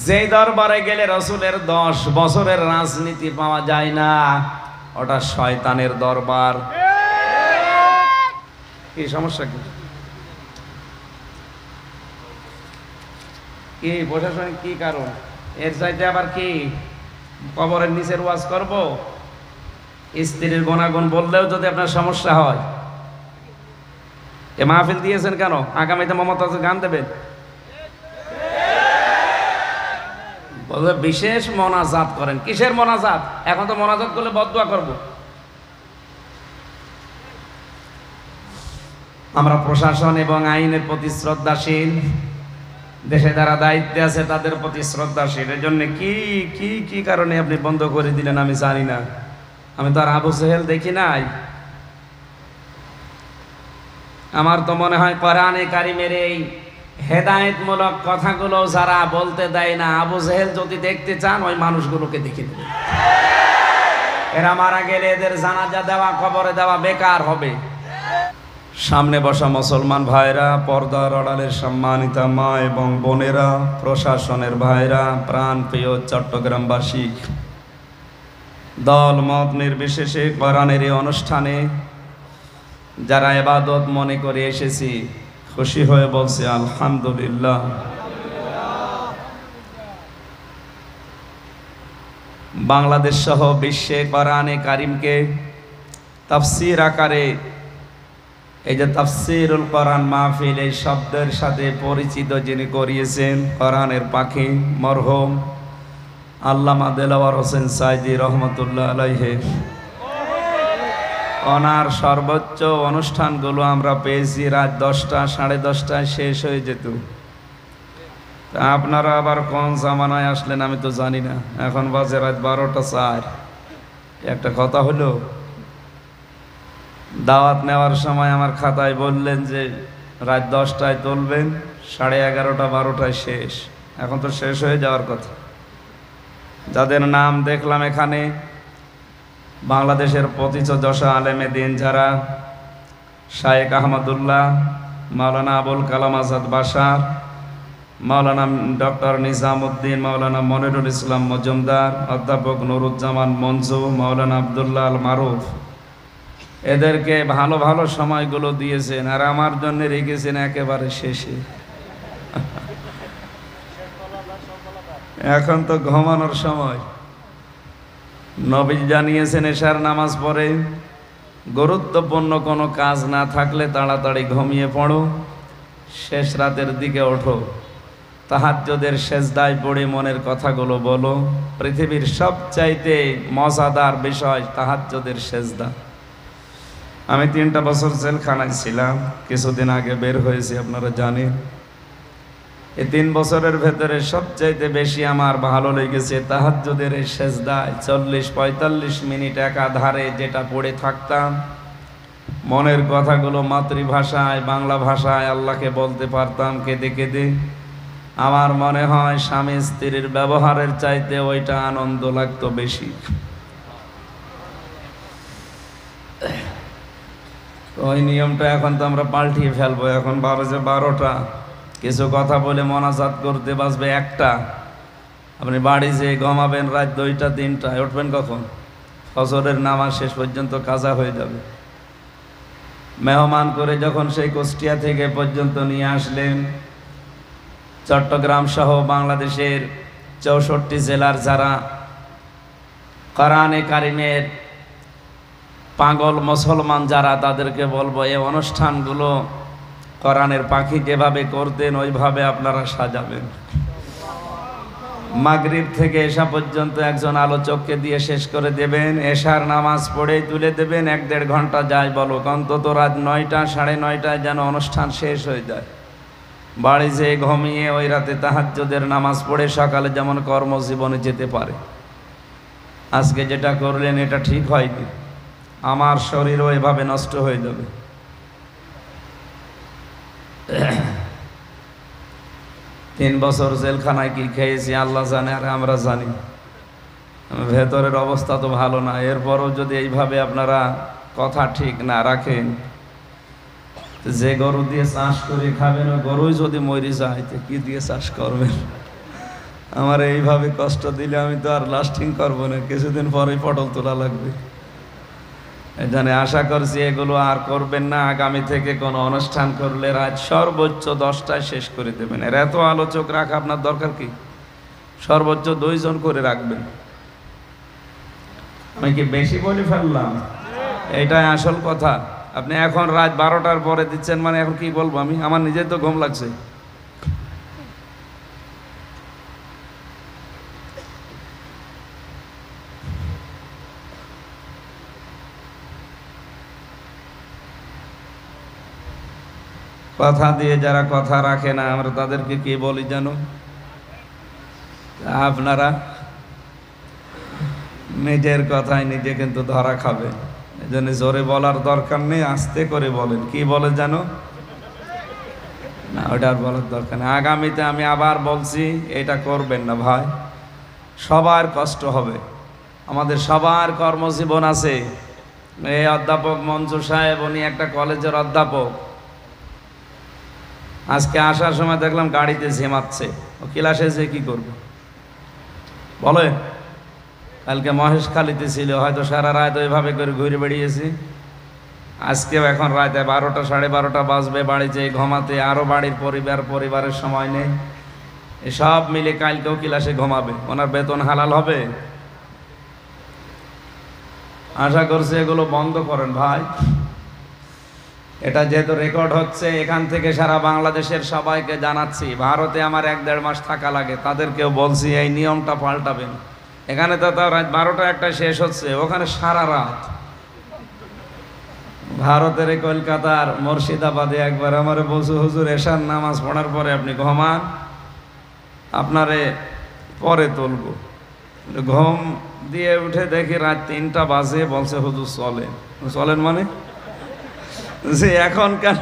যেই দরবারে গেলে রসুলের 10 বছরের রাজনীতি পাওয়া যায় না, ওটা শয়তানের দরবার। কি সমস্যা কি? কি প্রশাসনিক কি কারণ? এর চাইতে আবার কি কবরের নিচের ওয়াজ করব? স্ত্রীর গুণাগুণ বললেও যদি আপনার সমস্যা হয়, এ মাহফিল দিয়েছেন কেন? আগামীতে মমতাজ গান দেবেন? বলবে বিশেষ মোনাজাত করেন। কিসের মোনাজাত? এখন তো মোনাজাত করলে বদদুয়া করব। আমরা প্রশাসন এবং আইনের প্রতি শ্রদ্ধাশীল, দেশে যারা দায়িত্বে আছে তাদের প্রতি শ্রদ্ধাশীল। এর জন্য কি কি কি কারণে আপনি বন্ধ করে দিলেন আমি জানি না। আমি তো আর আবু জেহেল দেখি নাই। আমার তো মনে হয় কোরআনে কারিমের এই হেদায়েতমূলক কথাগুলো যারা বলতে দেয় না, আবু জেহেল যদি দেখতে চান ওই মানুষগুলোকে দেখে নেবেন। এরা মারা গেলে এদের জানাজা দেওয়া, কবরে দেওয়া বেকার হবে। সামনে বসা মুসলমান ভাইরা, পর্দার আড়ালের সম্মানিতা মা এবং বোনেরা, প্রশাসনের ভাইরা, প্রাণপ্রিয় চট্টগ্রামবাসী, দল মত নির্বিশেষে কোরআনের এই অনুষ্ঠানে যারা ইবাদত মনে করে এসেছি, খুশি হয়ে বলছি আলহামদুলিল্লাহ। বাংলাদেশ সহ বিশ্বে কোরআনে কারিমকে তাফসীর আকারে, এই যে তাফসীরুল কোরআন মাহফিল, এই শব্দের সাথে পরিচিত যিনি করিয়েছেন কোরআনের পাখি মরহুম আল্লামা দেলাওয়ার হোসেন সাইদি রহমতুল্লাহ আলাইহি, ওনার সর্বোচ্চ অনুষ্ঠানগুলো আমরা পেয়েছি রাত 10টা, 10:30টায় শেষ হয়ে যেত। আপনারা আবার কোন জামানায় আসলেন আমি তো জানি না। এখন বাজে রাত 12টা 4। একটা কথা হলো, দাওয়াত নেওয়ার সময় আমার খাতায় বললেন যে রাত 10টায় তুলবেন, 11:30 12টায় শেষ। এখন তো শেষ হয়ে যাওয়ার কথা। যাদের নাম দেখলাম এখানে, বাংলাদেশের পতিতযশা আলেমে দিন যারা, শায়েখ আহমদুল্লাহ, মাওলানা আবুল কালাম আজাদ বাশার, মাওলানা ডক্টর নিজামউদ্দিন, মাওলানা মনিরুল ইসলাম মজুমদার, অধ্যাপক নুরুজ্জামান মঞ্জু, মাওলানা আবদুল্লাহ আল মারুফ, এদেরকে ভালো ভালো সময়গুলো দিয়েছেন, আর আমার জন্য রেখেছেন একেবারে শেষে। এখন তো ঘুমানোর সময়। নবী জানিয়েছেন এশার নামাজ পড়ে গুরুত্বপূর্ণ কোনো কাজ না থাকলে তাড়াতাড়ি ঘুমিয়ে পড়ো, শেষ রাতের দিকে ওঠো, তাহাজ্জুদের সেজদায় পড়ে মনের কথাগুলো বলো। পৃথিবীর সবচাইতে মজাদার বিষয় তাহাজ্জুদের সেজদা। আমি 3টা বছর জেলখানায় ছিলাম, কিছুদিন আগে বের হয়েছি, আপনারা জানেন। এই 3 বছরের ভেতরে সবচাইতে বেশি আমার ভালো লেগেছে তাহাজ্জুদের এই সেজদায় 40-45 মিনিট একাধারে যেটা পড়ে থাকতাম, মনের কথাগুলো মাতৃভাষায় বাংলা ভাষায় আল্লাহকে বলতে পারতাম কেঁদে কেঁদে। আমার মনে হয় স্বামী স্ত্রীর ব্যবহারের চাইতে ওইটা আনন্দ লাগতো বেশি। ওই নিয়মটা এখন তো আমরা পাল্টিয়ে ফেলবো। এখন বাজে 12টা, কিছু কথা বলে মোনাজাত করতে বাজবে 1টা। আপনি বাড়ি যেয়ে ঘুমাবেন রাত 2টা 3টায়, উঠবেন কখন? ফজরের নামাজ শেষ পর্যন্ত কাজা হয়ে যাবে। মেহমান করে যখন সেই কুষ্টিয়া থেকে পর্যন্ত নিয়ে আসলেন, চট্টগ্রাম সহ বাংলাদেশের 64 জেলার যারা কোরআনে কারিমের পাগল মুসলমান যারা, তাদেরকে বলবো এই অনুষ্ঠানগুলো কোরআনের পাখি যেভাবে করতেন ওইভাবে আপনারা সাজাবেন। মাগরিব থেকে এশা পর্যন্ত একজন আলোচককে দিয়ে শেষ করে দেবেন, এশার নামাজ পড়েই তুলে দেবেন। 1-1.5 ঘন্টা যায় বলুক, অন্তত রাত 9টা 9:30টায় যেন অনুষ্ঠান শেষ হয়ে যায়। বাড়ি যেয়ে ঘুমিয়ে ওই রাতে তাহাজ্জুদের নামাজ পড়ে সকালে যেমন কর্মজীবনে যেতে পারে। আজকে যেটা করলেন এটা ঠিক হয়নি, আমার শরীরও এভাবে নষ্ট হয়ে যাবে। 3 বছর জেলখানায় কি খেয়েছি আল্লাহ জানে, আর আমরা জানি। ভেতরের অবস্থা তো ভালো না। এরপরও যদি এইভাবে আপনারা কথা ঠিক না রাখেন, যে গরু দিয়ে চাষ করে খাবেন ওই গরুই যদি মরে যায় তো কি দিয়ে চাষ করবেন? আমার এইভাবে কষ্ট দিলে আমি তো আর লাস্টিং করবো না, কিছুদিন পরেই পটল তোলা লাগবে। এখানে আশা করছি এগুলো আর করবেন না। আগামী থেকে কোনো অনুষ্ঠান করলে রাত সর্বোচ্চ 10টায় শেষ করে দেবেন। এর এত আলোচক রাখা আপনার দরকার কি? সর্বোচ্চ 2 জন করে রাখবেন। আমি কি বেশি বলে ফেললাম? এটাই আসল কথা। আপনি এখন রাত 12টার পরে দিচ্ছেন মানে এখন কি বলবো আমি? আমার নিজের তো ঘুম লাগছে। কথা দিয়ে যারা কথা রাখে না, আমরা তাদেরকে কি বলি জানো? আপনারা নিজের কথায় নিজে কিন্তু ধরা খাবে। এই জন্য জোরে বলার দরকার নেই, আস্তে করে বলেন। কি বলে জানো? না, ওটা আর বলার দরকার নেই। আগামীতে আমি আবার বলছি, এটা করবেন না ভাই, সবার কষ্ট হবে। আমাদের সবার কর্মজীবন আছে। এই অধ্যাপক মঞ্জুর সাহেব, উনি একটা কলেজের অধ্যাপক। আজকে আসার সময় দেখলাম গাড়িতে ঝিমাচ্ছে। ও ক্লাসে যে কি করবে বলে? কালকে মহেশখালীতে ছিল, হয়তো সারা রাত ওইভাবে করে ঘুরে বেড়িয়েছি। আজকেও এখন রাতে 12টা 12:30 বাজবে বাড়ি যেয়ে ঘুমাতে। আরও বাড়ির পরিবারের সময় নেই। এসব মিলে কালকেও ক্লাসে ঘুমাবে। ওনার বেতন হালাল হবে? আশা করছি এগুলো বন্ধ করেন ভাই। এটা যেহেতু রেকর্ড হচ্ছে, এখান থেকে সারা বাংলাদেশের সবাইকে জানাচ্ছি। ভারতে আমার 1-1.5 মাস থাকা লাগে, তাদেরকেও বলছি এই নিয়মটা পাল্টাবেন। এখানে তো তাও রাত 12টা 1টা শেষ হচ্ছে, ওখানে সারা রাত। ভারতের কলকাতার মুর্শিদাবাদে একবার আমারে বলছে, হুজুর এশার নামাজ পড়ার পরে আপনি ঘুমান, আপনারে পরে তুলবো। ঘুম দিয়ে উঠে দেখি রাত 3টা বাজে। বলছে হুজুর চলেন মানে যে এখন কেন?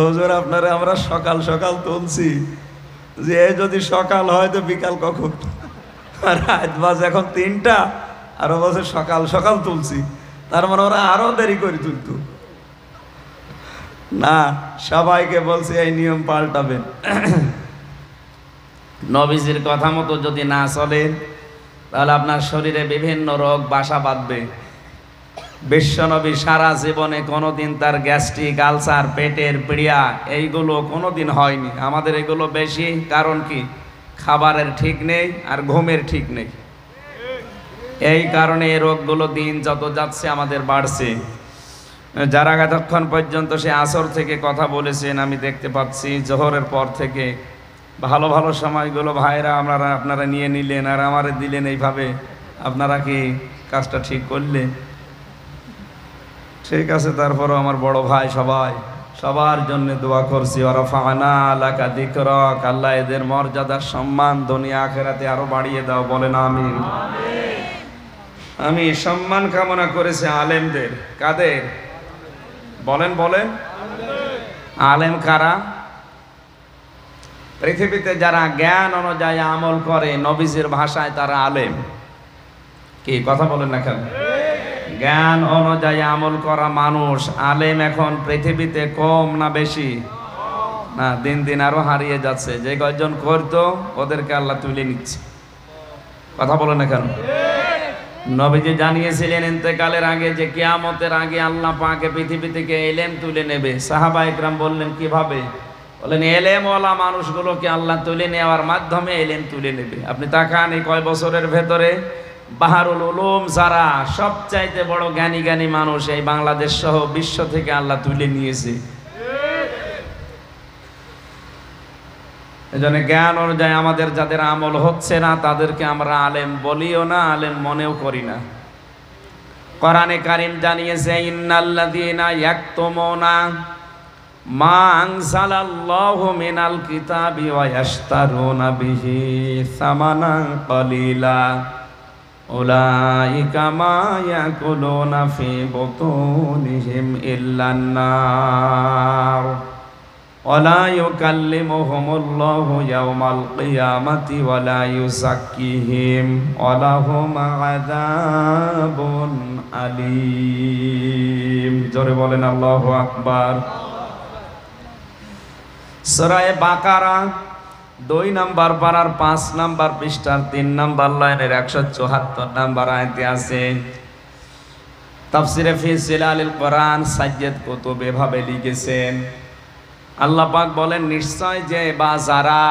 হুজুর আপনারে আমরা সকাল সকাল তুলছি, যে যদি সকাল হয় তো বিকাল কখন? রাত বাজে এখন 3টা, আরো বলছে সকাল সকাল তুলছি। তার মানে ওরা আরো দেরি করে তুলত না। সবাইকে বলছি এই নিয়ম পাল্টাবেন। নবীজির কথা মতো যদি না চলে, তাহলে আপনার শরীরে বিভিন্ন রোগ বাসা বাঁধবে। বিশ্বনবী সারা জীবনে কোনোদিন তার গ্যাস্ট্রিক, আলসার, পেটের পীড়া এইগুলো কোনোদিন হয়নি। আমাদের এগুলো বেশি। কারণ কি? খাবারের ঠিক নেই আর ঘুমের ঠিক নেই। এই কারণে এই রোগগুলো দিন যত যাচ্ছে আমাদের বাড়ছে। যারা এতক্ষণ পর্যন্ত সে আসর থেকে কথা বলেছেন আমি দেখতে পাচ্ছি, জোহরের পর থেকে ভালো ভালো সময়গুলো ভাইরা আপনারা নিয়ে নিলেন আর আমারে দিলেন। এইভাবে আপনারা কি কাজটা ঠিক করলেন? ঠিক আছে, তারপরও আমার বড় ভাই সবার জন্য দোয়া করছি। ওয়ারাফা'না লাকা যিকরাক, আল্লাহ এদের মর্যাদার সম্মান দুনিয়া আখিরাতে আরো বাড়িয়ে দাও। বলেন আমিন। আমি সম্মান কামনা করেছি আলেমদের। কাদের? বলেন আলেম কারা? পৃথিবীতে যারা জ্ঞান অনুযায়ী আমল করে, নবীজির ভাষায় তারা আলেম। কি কথা বলেন না কেন? জ্ঞান অনুযায়ী আমল করা মানুষ আলেম এখন পৃথিবীতে কম না বেশি? না, দিন দিন আরো হারিয়ে যাচ্ছে। যে কয়েকজন করতো ওদেরকে আল্লাহ তুলে নিচ্ছে। কথা বলেন না কেন? নবীজি জানিয়েছিলেন ইন্তেকালের আগে যে কিয়ামতের আগে আল্লাহ পাক পৃথিবী থেকে ইলম তুলে নেবে। সাহাবা ইকরাম বললেন কিভাবে? বলেন ইলম ওয়ালা মানুষগুলোকে আল্লাহ তুলে নেওয়ার মাধ্যমে ইলম তুলে নেবে। আপনি তাকান এই কয় বছরের ভেতরে বাহারুল উলুম যারা সবচাইতে বড় জ্ঞানী মানুষ এই বাংলাদেশ সহ বিশ্ব থেকে আল্লাহ তুলে নিয়েছে। এজন্য জ্ঞান অনুযায়ী আমাদের যাদের আমল হচ্ছে না তাদেরকে আমরা আলেম বলিও না, আলেম মনেও করি না। কোরআনে কারীম জানিয়েছে ইন্নাল্লাযীনা ইয়াকতুমুনা মা আনজালাল্লাহু মিনাল কিতাবি ওয়া ইয়াশতারুনা বিহি সামানান কালীলা উলাইকা মা ইয়াকুলুনা ফি বুতুনিহিম ইল্লান নার ওয়ালা ইউকাল্লিমুহুমুল্লাহু ইয়াওমাল কিয়ামাতি ওয়ালা ইউযাক্কিহিম ওয়ালাহুম আযাবুন আলীম। জোরে বলেন আল্লাহু আকবার। সূরা বাকারা 2 নাম্বার পারার 5 নাম্বার পৃষ্ঠার 3 নাম্বার লাইনের 174 নাম্বার আয়াতে আছে। তাফসিরে ফি জিলালিল কোরআন সাজ্জাদ কুতুব এভাবে লিখেছেন, আল্লাহ পাক বলেন নিশ্চয় যে বা যারা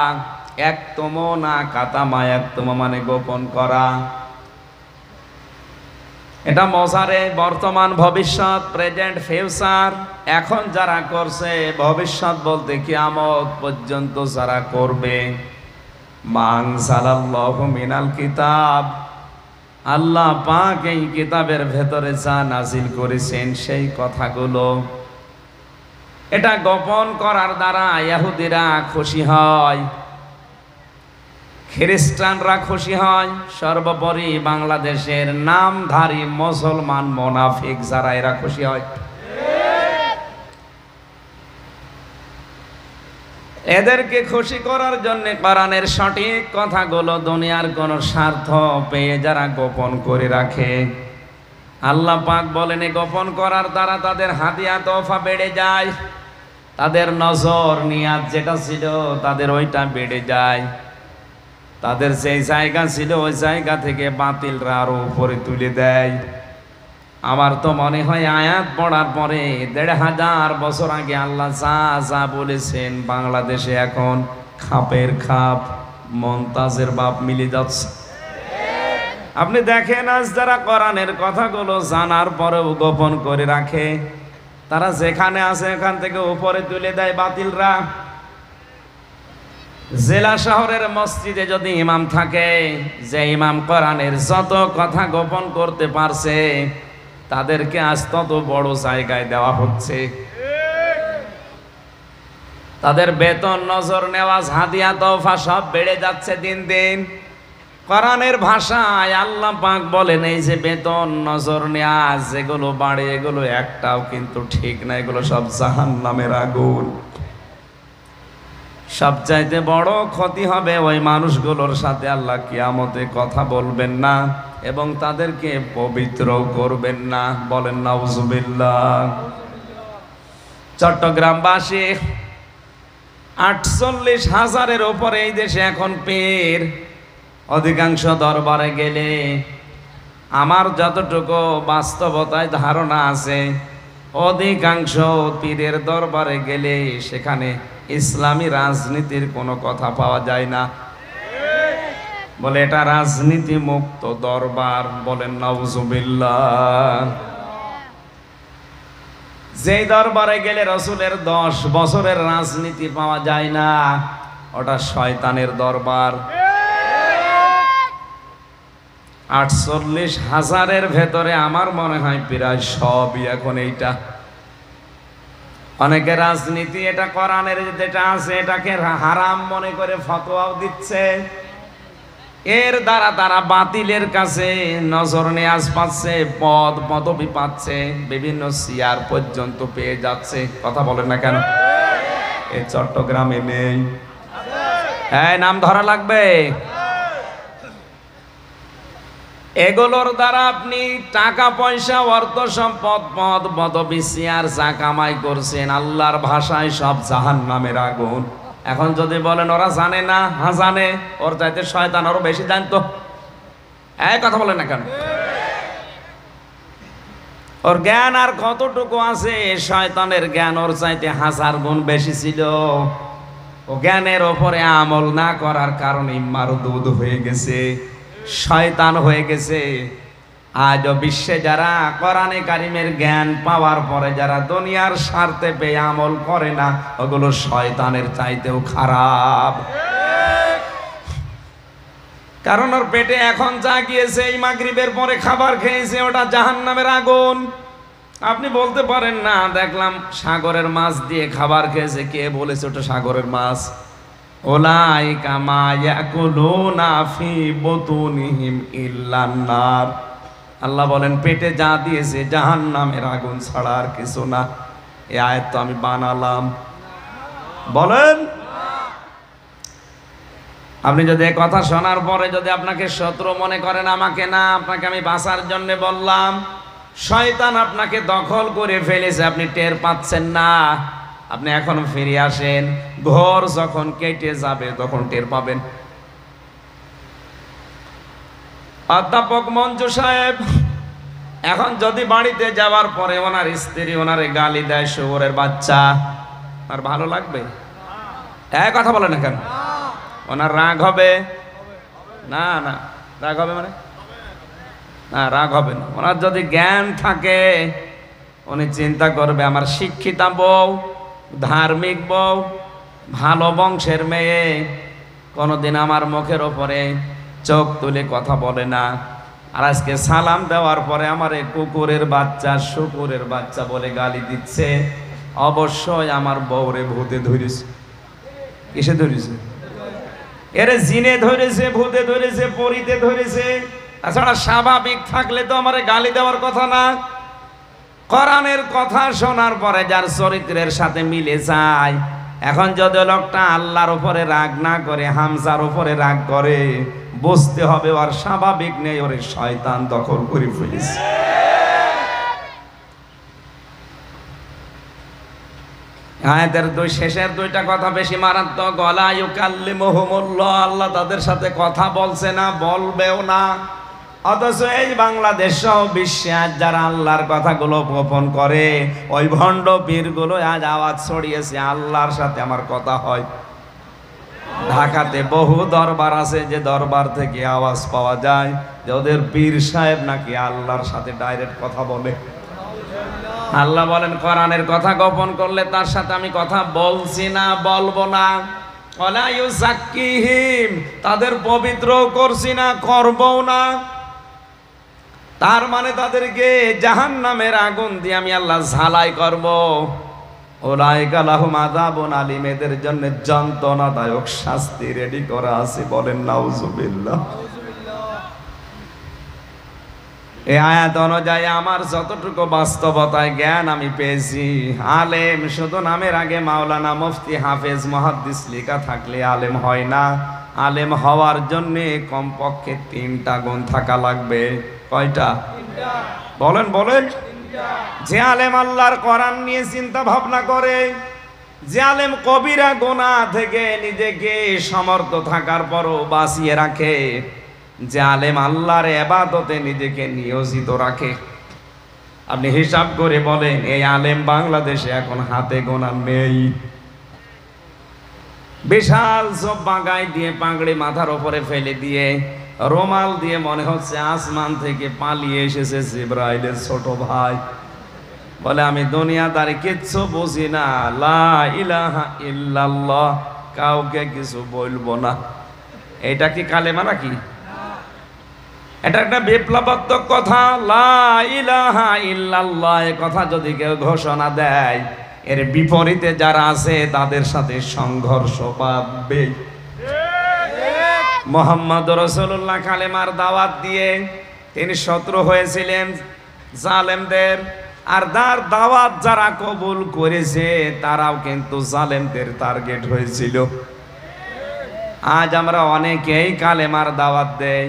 একতম না কাতামা, একতম মানে গোপন করা, এটা মজারে বর্তমান ভবিষ্যৎ প্রেজেন্ট ফিউচার, এখন যারা করছে ভবিষ্যৎ বলতে কিয়ামত পর্যন্ত যারা করবে। মান সালাল্লাহু মিনাল কিতাব, আল্লাহ পাক এই কিতাবের ভেতরে যা নাজিল করেছেন সেই কথাগুলো, এটা গোপন করার দ্বারা ইহুদিরা খুশি হয়, খ্রিস্টানরা খুশি হয়, সর্বোপরি বাংলাদেশের নামধারী মুসলমান মুনাফিক যারা এরা খুশি হয়। এদেরকে খুশি করার জন্য কোরআনের সঠিক কথাগুলো দুনিয়ার কোন স্বার্থ পেয়ে যারা গোপন করে রাখে, আল্লাহ পাক বলেন এই গোপন করার দ্বারা তাদের হাদিয়া তোফা বেড়ে যায়, তাদের নজর নিয়াত যেটা ছিল তাদের ওইটা বেড়ে যায়, তাদের যেই জায়গা ছিল ওই জায়গা থেকে বাতিলরা আরো উপরে তুলে দেয়। আমার তো মনে হয় আয়াত পড়ার পরে ১৫০০ বছর আগে আল্লাহ যা যা বলেছেন বাংলাদেশে এখন খাপের খাপ মমতাজের বাপ মিলে যাচ্ছে। আপনি দেখেন আজ যারা কোরআনের কথাগুলো জানার পরেও গোপন করে রাখে, তারা যেখানে আছে এখান থেকে উপরে তুলে দেয় বাতিলরা। জেলা শহরের মসজিদে যদি ইমাম থাকে, যে ইমাম কোরআনের যত কথা গোপন করতে পারছে তাদেরকে আজ তত বড় জায়গায় দেওয়া হচ্ছে, তাদের বেতন, নজর নেওয়াজ, হাদিয়া তোফা সব বেড়ে যাচ্ছে দিন দিন। কোরআনের ভাষায় আল্লাহ পাক বলেন এই যে বেতন, নজর নেওয়াজ যেগুলো বাড়ে এগুলো একটাও কিন্তু ঠিক না, এগুলো সব জাহান্নামের আগুন। সবচাইতে বড় ক্ষতি হবে ওই মানুষগুলোর সাথে আল্লাহ কিয়ামতে কথা বলবেন না এবং তাদেরকে পবিত্র করবেন না। বলেন নাউজুবিল্লাহ। চট্টগ্রামবাসী ৪৮,০০০-এর উপরে এই দেশে এখন পীর। অধিকাংশ দরবারে গেলে আমার যতটুকু বাস্তবতায় ধারণা আছে, অধিকাংশ পীরের দরবারে গেলে সেখানে ইসলামী রাজনীতির কোনো কথা পাওয়া যায় না। বলে এটা রাজনীতি মুক্ত দরবার। বলেন নাউজুবিল্লাহ। যেই দরবারে গেলে রসুলের ১০ বছরের রাজনীতি পাওয়া যায় না, ওটা শয়তানের দরবার। ৪৮,০০০-এর ভেতরে আমার মনে হয় প্রায় সবই এখন এইটা। অনেকে রাজনীতি এটা কোরআনের যেটা আছে এটাকে হারাম মনে করে ফতোয়াও দিচ্ছে। এর দ্বারা তারা বাতিলের কাছে নজর নেয়াজ পাচ্ছে, পদ পদবি পাচ্ছে, বিভিন্ন চেয়ার পর্যন্ত পেয়ে যাচ্ছে। কথা বলেন না কেন? এই চট্টগ্রামে নেই? হ্যাঁ, নাম ধরা লাগবে। এগুলোর দ্বারা আপনি টাকা পয়সা, অর্থ সম্পদ, পদ পদবি, চেয়ার যা কামাই করছেন, আল্লাহর ভাষায় সব জাহান্নামের আগুন। এখন যদি বলেন ওরা জানে না, হ্যাঁ জানে, ওর চাইতে শয়তান আরো বেশি জানতো। এই কথা বলেন না কেন? ওর জ্ঞান আর কতটুকু আছে? শয়তানের জ্ঞান ওর চাইতে 1000 গুণ বেশি ছিল। ও জ্ঞানের ওপরে আমল না করার কারণে মারদুদ হয়ে গেছে, শয়তান হয়ে গেছে। আজ বিশ্বে যারা কোরআনে কারিমের জ্ঞান পাওয়ার পরে যারা দুনিয়ার স্বার্থে পেয়ে আমল করে না, ওগুলো শয়তানের চাইতেও খারাপ। কারণ ওর পেটে এখন যা গিয়েছে, এই মাগরিবের পরে খাবার খেয়েছে, ওটা জাহান্নামের আগুন। আপনি বলতে পারেন না দেখলাম সাগরের মাছ দিয়ে খাবার খেয়েছে, কে বলেছে ওটা সাগরের মাছ? উলাইকা মা ইয়াকুলুনা ফি বুতুনিহিম ইল্লান নার। আল্লাহ বলেন পেটে যা দিয়েছে জাহান্নামের আগুন ছাড়া আর কিছু না। এই আয়াত তো আমি বানালাম। বলেন, আপনি যদি এই কথা শোনার পরে যদি আপনাকে শত্রু মনে করেন, আমাকে না, আপনাকে আমি বাঁচার জন্য বললাম। শয়তান আপনাকে দখল করে ফেলেছে, আপনি টের পাচ্ছেন না। আপনি এখন ফিরে আসেন, ঘর যখন কেটে যাবে তখন টের পাবেন। অধ্যাপক মঞ্জু সাহেব এখন যদি বাড়িতে যাওয়ার পরে ওনার স্ত্রী ওনারে গালি দেয়, শুয়োরের বাচ্চা, আর ভালো লাগবে? এক কথা বলে না কেন? ওনার রাগ হবে না? না রাগ হবে মানে না, রাগ হবে না। ওনার যদি জ্ঞান থাকে উনি চিন্তা করবে আমার শিক্ষিতা বউ, ধার্মিক বউ, ভালো বংশের মেয়ে কোনোদিন আমার মুখের ওপরে চোখ তুলে কথা বলে না, আর আজকে সালাম দেওয়ার পরে আমারে কুকুরের বাচ্চা, শুকুরের বাচ্চা বলে গালি দিচ্ছে। অবশ্যই আমার বউরে ভূতে ধরেছে। কিসে ধরেছে? এরে জিনে ধরেছে, ভূতে ধরেছে, পরিতে ধরেছে। তাছাড়া স্বাভাবিক থাকলে তো আমারে গালি দেওয়ার কথা না। কোরআনের কথা শোনার পরে যার চরিত্রের সাথে মিলে যায়, এখন যদি লোকটা আল্লাহর উপরে রাগ না করে হামজার উপরে রাগ করে, বুঝতে হবে ওর স্বাভাবিক নেই, ওরে শয়তান দখল করে ফেলেছে। আয়াতের শেষের দুইটা কথা বেশি মারাত্মক। ওয়ালা ইউকাল্লিমুহুমুল্লাহ, আল্লাহ তাদের সাথে কথা বলছে না, বলবেও না। অথচ এই বাংলাদেশ সহ বিশ্বে আজ যারা আল্লাহর কথাগুলো গোপন করে, ওই ভণ্ড পীরগুলো আজ আওয়াজ ছড়িয়েছে আল্লাহর সাথে আমার কথা হয়। ঢাকাতে বহু দরবার আছে যে দরবার থেকে আওয়াজ পাওয়া যায় যে ওদের পীর সাহেব নাকি আল্লাহর সাথে ডাইরেক্ট কথা বলে। আল্লাহ বলেন কোরআনের কথা গোপন করলে তার সাথে আমি কথা বলছি না, বলবো না। ওয়ালা ইউযাক্কিহিম, তাদের পবিত্র করছি না, করবও না। তার মানে তাদেরকে জাহান্নামের আগুন দিয়ে আমি আল্লাহ ঝালাই করব। উলাইকা লাহুম আযাবুন আলীম, এদের জন্য যন্ত্রণাদায়ক শাস্তি রেডি করা আছে। বলেন নাউজুবিল্লাহ। এই আয়াত অনুযায়ী আমার যতটুকু বাস্তবতায় জ্ঞান আমি পেয়েছি, আলেম শুধু নামের আগে মাওলানা, মুফতি, হাফেজ, মুহাদ্দিস লেখা থাকলে আলেম হয় না। আলেম হওয়ার জন্য কমপক্ষে 3টা গুণ থাকা লাগবে। কয়টা? বলেন বলেন। যে আলেম আল্লাহর কোরআন নিয়ে চিন্তা ভাবনা করে, যে আলেম কবিরা গুনাহ থেকে নিজেকে সমর্থ থাকার পরও বাঁচিয়ে রাখে, যে আলেম আল্লাহর ইবাদতে নিজেকে নিয়োজিত রাখে। আপনি হিসাব করে বলেন এই আলেম বাংলাদেশে এখন হাতে গোনা নেই। বিশাল জব্বা গায়ে দিয়ে, পাগড়ি মাথার উপরে ফেলে দিয়ে, রুমাল দিয়ে মনে হচ্ছে আসমান থেকে পালিয়ে এসেছে জিবরাইলের ছোট ভাই। বলে আমি দুনিয়াদারি কিচ্ছু বুঝি না, লা ইলাহা ইল্লাল্লাহ, কাউকে কিছু বলবো না। এটা কি কালেমা নাকি? এটা একটা বিপ্লবাত্মক কথা। লা ইলাহা ইল্লাল্লাহ এ কথা যদি কেউ ঘোষণা দেয়, এর বিপরীতে যারা আছে তাদের সাথে সংঘর্ষ বাঁধবে। মুহাম্মদ রাসূলুল্লাহ কালেমার দাওয়াত দিয়ে তিনি শত্রু হয়েছিলেন জালেমদের, আর তার দাওয়াত যারা কবুল করেছে তারাও কিন্তু জালেমদের টার্গেট হয়েছিল। আজ আমরা অনেকেই কালেমার দাওয়াত দেই,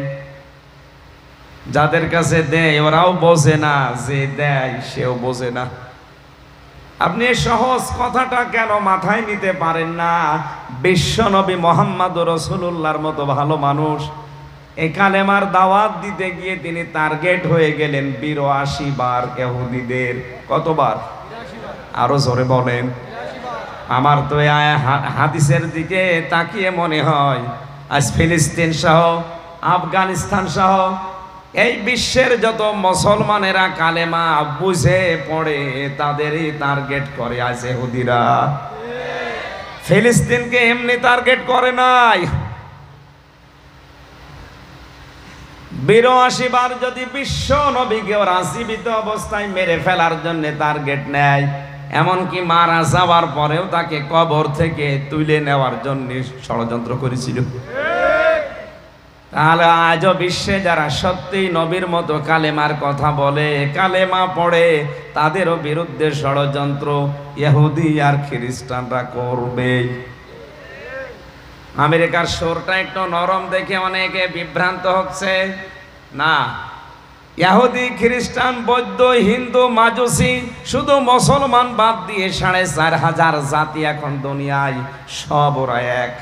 যাদের কাছে দেয় ওরাও বোঝে না, যে দেয় সেও বোঝে না। আপনি সহজ কথাটা কেন মাথায় নিতে পারেন না? বিশ্বনবী মুহাম্মদ রাসূলুল্লাহর মতো ভালো মানুষ এই কালেমার দাওয়াত দিতে গিয়ে তিনি টার্গেট হয়ে গেলেন 82 বার ইহুদিদের। কতবার? আরো জোরে বলেন। আমার তো হাদিসের দিকে তাকিয়ে মনে হয় আজ ফিলিস্তিন সহ, আফগানিস্তান সহ এই বিশ্বের যত মুসলমানেরা কালেমা বুঝে পড়ে তাদেরই টার্গেট করে আজ ইহুদিরা। ফিলিস্তিনকে এমনি টার্গেট করে নাই। 82 বার যদি বিশ্ব নবীকে ওরা জীবিত অবস্থায় মেরে ফেলার জন্য টার্গেট নেয়, এমনকি মারা যাওয়ার পরেও তাকে কবর থেকে তুলে নেওয়ার জন্য ষড়যন্ত্র করেছিল। তাহলে আজও বিশ্বে যারা সত্যি নবীর মতো কালেমার কথা বলে, কালেমা পড়ে, তাদেরও বিরুদ্ধে ষড়যন্ত্র ইহুদি আর খ্রিস্টানরা করবে। আমেরিকার সুরটা একটু নরম দেখে অনেকে বিভ্রান্ত হচ্ছে। না, ইহুদি খ্রিস্টান বৌদ্ধ হিন্দু মাজুসি শুধু মুসলমান বাদ দিয়ে ৪৫০০ জাতি এখন দুনিয়ায়, সব ওরা এক।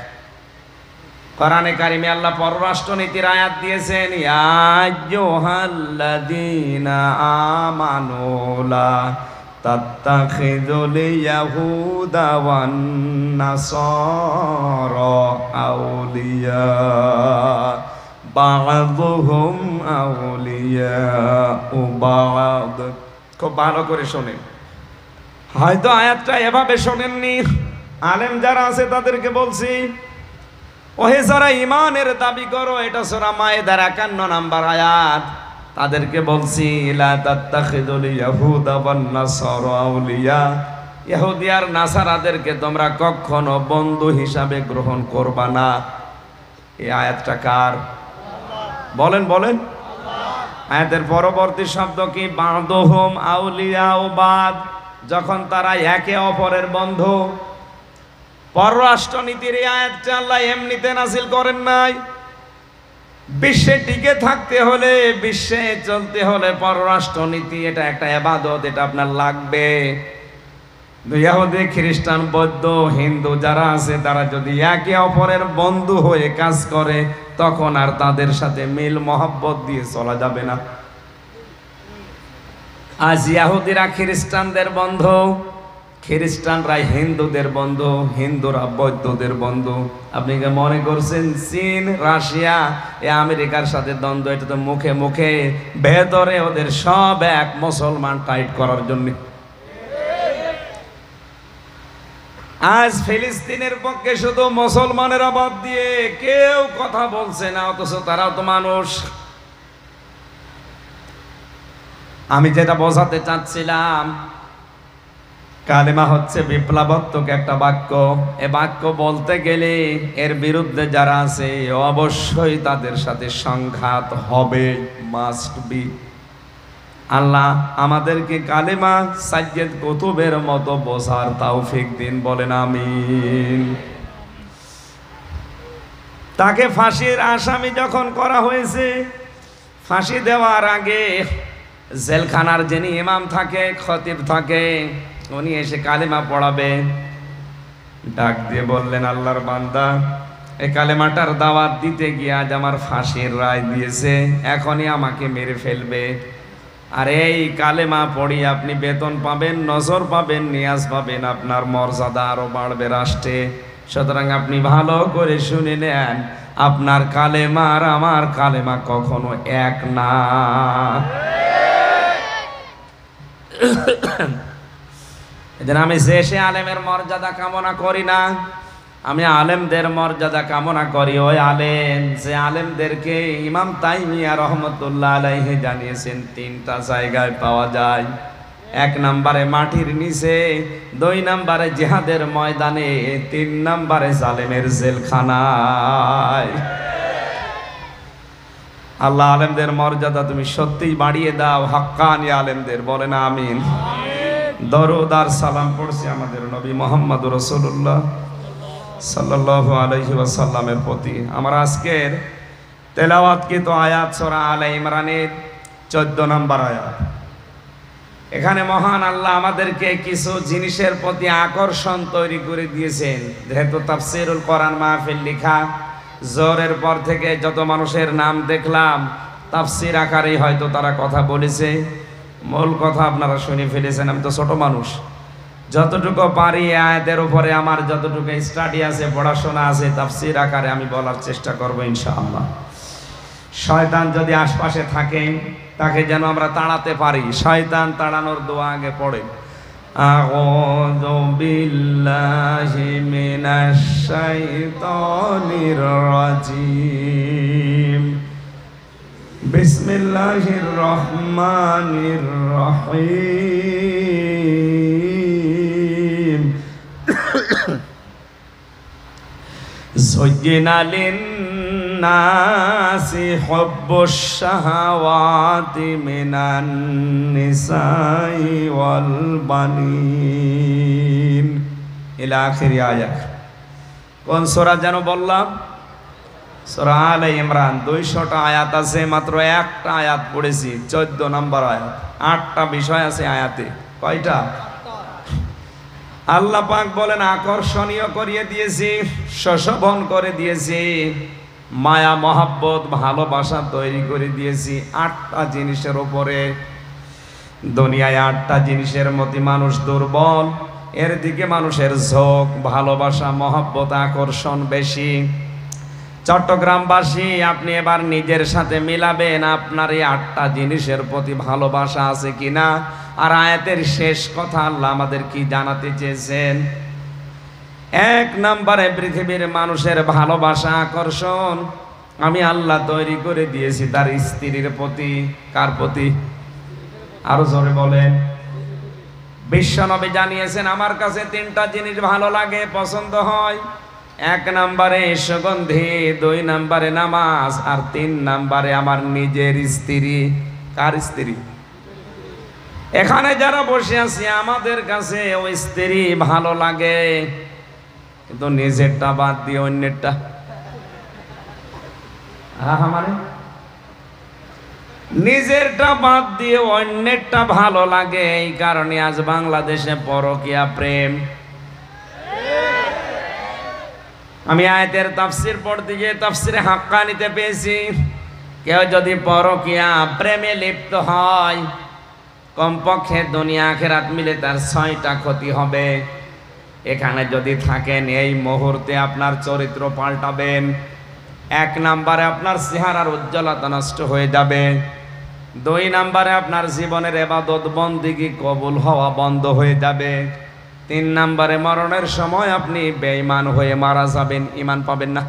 কোরআনে কারিমে আল্লাহ পররাষ্ট্র নীতির আয়াত দিয়েছেন, ইয়া আইয়ুহাল্লাযীনা আমানু লা তাত্তাখিযুল ইয়াহুদা ওয়ান নাসারা আউলিয়া বা'দুহুম আউলিয়াউ বা'দ। খুব ভালো করে শোনেন, হয়তো আয়াতটা এভাবে শোনেননি। আলেম যারা আছে তাদেরকে বলছি, ওহে যারা ঈমানের দাবি করো, এটা সূরা মায়েদার ৫১ নম্বর আয়াত, তাদেরকে বলছি লা তাত্তাখিযুল ইয়াহুদা ওয়ান নাসারা আউলিয়া, ইহুদি আর নাসারাদেরকে তোমরা কখনো বন্ধু হিসাবে গ্রহণ করবা না। এই আয়াতটা কার? বলেন বলেন। আয়াতের পরবর্তী শব্দ কি? বা'দুহুম আউলিয়াউ বা'দ, যখন তারা একে অপরের বন্ধু। পররাষ্ট্রনীতির এই আয়াতটা আল্লাহ এমনিতে নাযিল করেন নাই। বিশ্বে টিকে থাকতে হলে, বিশ্বে চলতে হলে পররাষ্ট্রনীতি এটা একটা ইবাদত, এটা আপনার লাগবে। ইহুদি খ্রিস্টান বৌদ্ধ হিন্দু যারা আছে তারা যদি একে অপরের বন্ধু হয়ে কাজ করে, তখন আর তাদের সাথে মিল মহব্বত দিয়ে চলা যাবে না। আজ ইহুদিরা খ্রিস্টানদের বন্ধু, খ্রিস্টানরা হিন্দুদের বন্ধু, হিন্দুরা বৌদ্ধদের বন্ধু। আপনি কি মনে করছেন চীন রাশিয়া আমেরিকার সাথে দ্বন্দ্ব? এটা তো মুখে মুখে, ভেতরে ওদের সব এক, মুসলমান টাইট করার জন্য। আজ ফিলিস্তিনের পক্ষে শুধু মুসলমানেরা বাদ দিয়ে কেউ কথা বলছে না, অথচ তারাও তো মানুষ। আমি যেটা বোঝাতে চাচ্ছিলাম, কালেমা হচ্ছে বিপ্লবাত্মক একটা বাক্য। এ বাক্য বলতে গেলে এর বিরুদ্ধে যারা আছে অবশ্যই তাদের সাথে সংঘাত হবে, মাস্ট বি। আল্লাহ আমাদেরকে কালেমা সাজ্জেদ কুতুবের মতো বোঝার তৌফিক দিন, বলেন আমিন। তাকে ফাঁসির আসামি যখন করা হয়েছে, ফাঁসি দেওয়ার আগে জেলখানার যিনি ইমাম থাকে, খতিব থাকে, উনি এসে কালেমা পড়াবে। ডাক দিয়ে বললেন, আল্লাহর বান্দা, এই কালেমাটার দাওয়াত দিতে গিয়ে আজ আমার ফাঁসির রায় দিয়েছে, এখনই আমাকে মেরে ফেলবে। আর এই কালেমা পড়ি আপনি বেতন পাবেন, নজর পাবেন, নিয়াজ পাবেন, আপনার মর্যাদা আরো বাড়বে রাষ্ট্রে। সুতরাং আপনি ভালো করে শুনে নেন, আপনার কালেমা আর আমার কালেমা কখনো এক না। এদের আমি শেষে আলেমের মর্যাদা কামনা করি না, আমি আলেমদের মর্যাদা কামনা করি। ওই আলেম যে আলেমদেরকে ইমাম তাইমিয়া রহমতুল্লাহ আলাইহি জানিয়েছেন 3টা জায়গায় পাওয়া যায়। 1 নম্বরে মাটির নিচে, 2 নম্বরে জিহাদের ময়দানে, 3 নম্বরে জালেমের জেলখানায়। আল্লাহ আলেমদের মর্যাদা তুমি সত্যিই বাড়িয়ে দাও, হাক্কানি আলেমদের, বলেন আমিন। দরুদ আর সালাম পড়ছি আমাদের নবী মুহাম্মদুর রাসূলুল্লাহ সাল্লাল্লাহু আলাইহি ওয়াসাল্লামের প্রতি। আমার আজকের তেলাওয়াতকৃত আয়াত সূরা আলে ইমরানের 14 নম্বর আয়াত। এখানে মহান আল্লাহ আমাদেরকে কিছু জিনিসের প্রতি আকর্ষণ তৈরি করে দিয়েছেন। যেহেতু তাফসীরুল কোরআন মাহফিল লেখা, জোহরের পর থেকে যত মানুষের নাম দেখলাম তাফসীর আকারেই হয়তো তারা কথা বলেছে, মূল কথা আপনারা শুনে ফেলেছেন। আমি তো ছোট মানুষ, যতটুকু পারি আয়াতের উপরে আমার যতটুকু স্টাডি আছে, পড়াশোনা আছে, তাফসীর আকারে আমি বলার চেষ্টা করব ইনশাআল্লাহ। শয়তান যদি আশপাশে থাকে তাকে যেন আমরা তাড়াতে পারি। শয়তান তাড়ানোর দোয়া আগে পড়ে, আউযু বিল্লাহি মিনাশ শাইতানির রাজিম, বিসমিল্লাহির রহমানির রহিম। যুয়্যিনা লিন-নাসি হুব্বুশ শাহাওয়াতি মিনান নিসাই ওয়াল বানিন ইলা আখির আয়াত। কোন সূরা যেন বললাম? সূরা আলে ইমরান 200টা আয়াত আছে, মাত্র একটা আয়াত পড়েছি, 14 নম্বর আয়াত। 8টা বিষয় আছে আয়াতে। কয়টা? আল্লাহ পাক বলেন আকর্ষণীয় করিয়ে দিয়েছি, শোভন করে দিয়েছি, মায়া মহাব্বত ভালোবাসা তৈরি করে দিয়েছি 8টা জিনিসের উপরে। দুনিয়ায় 8টা জিনিসের মধ্যে মানুষ দুর্বল, এর দিকে মানুষের ঝোঁক, ভালোবাসা মহাব্বত আকর্ষণ বেশি। চট্টগ্রামবাসী, আপনি এবার নিজের সাথে মিলাবেন আপনার এই 8টা জিনিসের প্রতি ভালোবাসা আছে কিনা। আর আয়াতের শেষ কথা আল্লাহ আমাদের কি জানাতে চেয়েছেন? 1 নম্বরে পৃথিবীর মানুষের ভালোবাসা আকর্ষণ আমি আল্লাহ তৈরি করে দিয়েছি তার স্ত্রীর প্রতি। কার প্রতি? আরো জোরে বলেন। বিশ্বনবী জানিয়েছেন আমার কাছে 3টা জিনিস ভালো লাগে, পছন্দ হয়। 1 নম্বরে সুগন্ধি, 2 নম্বরে নামাজ, আর 3 নম্বরে আমার নিজের স্ত্রী। কার স্ত্রী? এখানে যারা বসে আছি আমাদের কাছে ওই স্ত্রী ভালো লাগে, কিন্তু নিজেরটা বাদ দিয়ে অন্যেরটা। মানে নিজেরটা বাদ দিয়ে অন্যেরটা ভালো লাগে। এই কারণে আজ বাংলাদেশে পরকীয়া প্রেম। আমি আয়াতের তাফসীর পড়তে গিয়ে তাফসীরে হাক্কানিতে পেয়েছি, কেউ যদি পরকীয়া প্রেমে লিপ্ত হয় কমপক্ষে দুনিয়া আখিরাত মিলে তার 6টা ক্ষতি হবে। এখানে যদি থাকেন এই মুহূর্তে আপনার চরিত্র পাল্টাবেন। 1 নম্বরে আপনার চেহারার উজ্জ্বলতা নষ্ট হয়ে যাবে। 2 নম্বরে আপনার জীবনের ইবাদত বন্দেগী কবুল হওয়া বন্ধ হয়ে যাবে। 3 নম্বরে মরণের সময় আপনি বেঈমান হয়ে মারা যাবেন, ঈমান পাবেন না।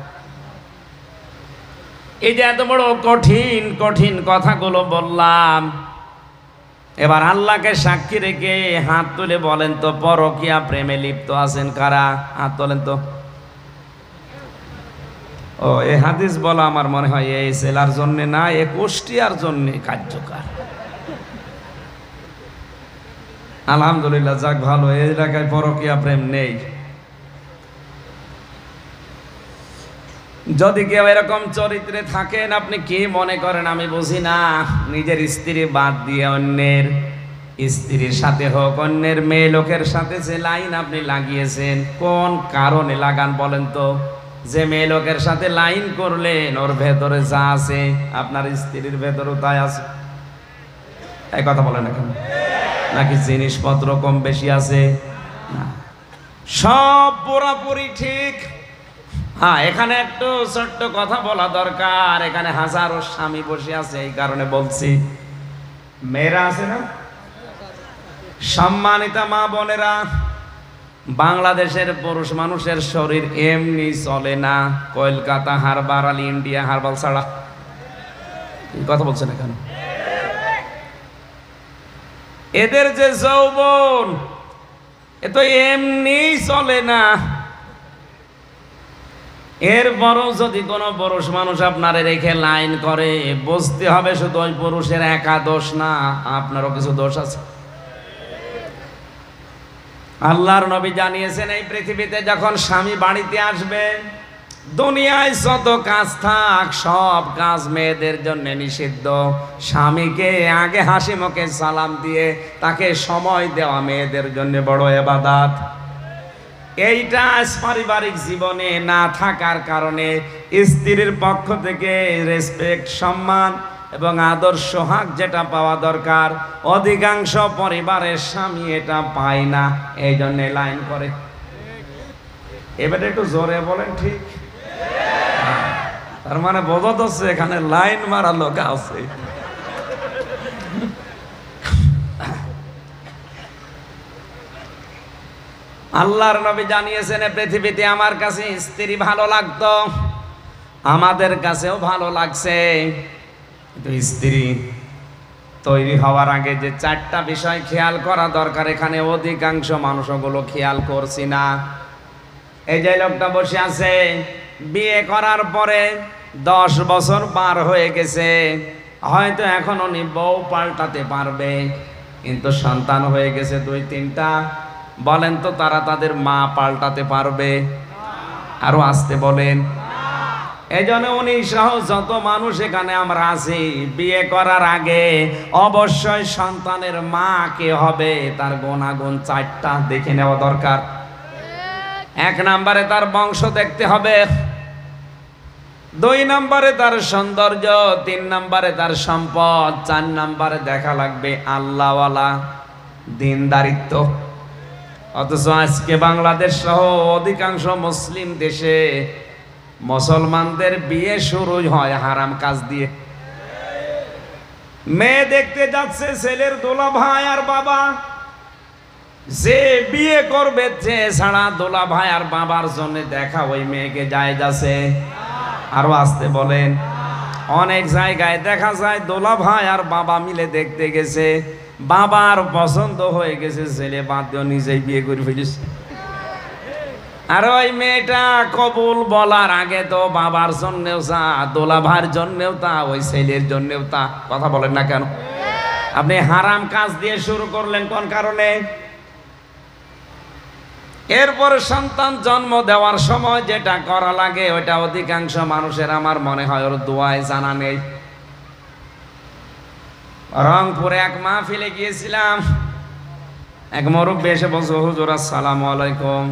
এই যে এত বড় কঠিন কঠিন কথাগুলো বললাম, এবার আল্লাহকে সাক্ষী রেখে হাত তুলে বলেন তো পরকীয়া প্রেমে লিপ্ত আছেন কারা? হাত তোলেন তো। ও, এই হাদিস বলা আমার মনে হয় এই জেলার জন্য না, এ কুষ্টিয়ার জন্য কার্যকর। আলহামদুলিল্লাহ, যাক ভালো, এই এলাকায় পরকীয়া প্রেম নেই। যদি কেউ এরকম চরিত্রে থাকেন, আপনি কি মনে করেন আমি বুঝি না? নিজের স্ত্রী বাদ দিয়ে অন্যের স্ত্রীর সাথে হোক, অন্যের মেয়ে লোকের সাথে যে লাইন আপনি লাগিয়েছেন, কোন কারণে লাগান বলেন তো? যে মেয়ে লোকের সাথে লাইন করলেন ওর ভেতরে যা আছে আপনার স্ত্রীর ভেতরেও তাই আছে। এই কথা বলেন না কেন? নাকি জিনিসপত্র কম বেশি আছে? না, সব পুরোপুরি ঠিক। হ্যাঁ, এখানে একটু ছোট্ট কথা বলা দরকার। এখানে হাজারো স্বামী বসে আছে, এই কারণে বলছি। মেয়েরা আছে না, সম্মানিতা মা বোনেরা, বাংলাদেশের পুরুষ মানুষের শরীর এমনি চলে না, কলকাতা হারবার আর ইন্ডিয়া হারবাল ছাড়া। কথা বলছেন এখানে? এদের যে যৌবন, এ তো এমনি চলে না। এরপরও যদি কোনো পুরুষ মানুষ আপনারে রেখে লাইন করে, বুঝতে হবে শুধু ওই পুরুষের একা দোষ না, আপনারও কিছু দোষ আছে। আল্লাহর নবী জানিয়েছেন এই পৃথিবীতে যখন স্বামী বাড়িতে আসবে, দুনিয়ায় যত কাজ থাক সব কাজ মেয়েদের জন্য নিষিদ্ধ। স্বামীকে আগে হাসি মুখে সালাম দিয়ে তাকে সময় দেওয়া মেয়েদের জন্য বড় ইবাদত। এইটা পারিবারিক জীবনে না থাকার কারণে স্ত্রীর পক্ষ থেকে রেসপেক্ট, সম্মান এবং আদর সোহাগ যেটা পাওয়া দরকার, অধিকাংশ পরিবারের স্বামী এটা পায় না, এই জন্য লাইন করে। এবারে একটু জোরে বলেন ঠিক? তার মানে বোঝা যাচ্ছে এখানে লাইন মারা লোক আছে। আল্লাহর নবী জানিয়েছেন পৃথিবীতে আমার কাছে স্ত্রী ভালো লাগতো, আমাদের কাছেও ভালো লাগছে, কিন্তু স্ত্রী তৈরি হওয়ার আগে যে 4টা বিষয় খেয়াল করা দরকার, এখানে অধিকাংশ মানুষ ওগুলো খেয়াল করছি না। এই যে লোকটা বসে আছে, বিয়ে করার পরে 10 বছর পার হয়ে গেছে, হয়তো এখন উনি বউ পাল্টাতে পারবে, কিন্তু সন্তান হয়ে গেছে 2-3টা। বলেন তো তারা তাদের মা পাল্টাতে পারবে? আরো আসতে বলেন। এই জন্য উনি সহ যত মানুষ এখানে আমরা আছি, বিয়ে করার আগে অবশ্যই সন্তানের মা কে হবে তার গুণাগুণ 4টা দেখে নেওয়া দরকার। 1 নম্বরে তার বংশ দেখতে হবে, 2 নম্বরে তার সৌন্দর্য, 3 নম্বরে তার সম্পদ, 4 নম্বরে দেখা লাগবে আল্লাহওয়ালা দিনদারিত্ব। অথচ আজকে বাংলাদেশ সহ অধিকাংশ মুসলিম দেশে মুসলমানদের বিয়ে শুরু হয় হারাম কাজ দিয়ে। মেয়ে দেখতে যাচ্ছে ছেলের দোলা ভাই আর বাবা, যে বিয়ে করবে যে ছাড়া দোলা ভাই আর বাবার জন্য দেখা ওই মেয়েকে যায় যাচ্ছে। আরো আসতে বলেন। অনেক জায়গায় দেখা যায় দোলা ভাই আর বাবা মিলে দেখতে গেছে, বাবার পছন্দ হয়ে গেছে, ছেলে বাদ দিয়ে নিজেই বিয়ে করে ফেলেছে। আর ওই মেয়েটা কবুল বলার আগে তো বাবার জন্যেও তা, দোলা ভাইয়ের জন্যেও তা, ওই ছেলের জন্যেও তা। কথা বলেন না কেন? আপনি হারাম কাজ দিয়ে শুরু করলেন কোন কারণে? এরপর সন্তান জন্ম দেওয়ার সময় যেটা করা লাগে ওইটা অধিকাংশ মানুষের আমার মনে হয় ওর দোয়ায় জানা নেই। রংপুরে এক মাহফিলে গিয়েছিলাম, এক মুরব্বি এসে বলছে, হুজুর আসসালামু আলাইকুম।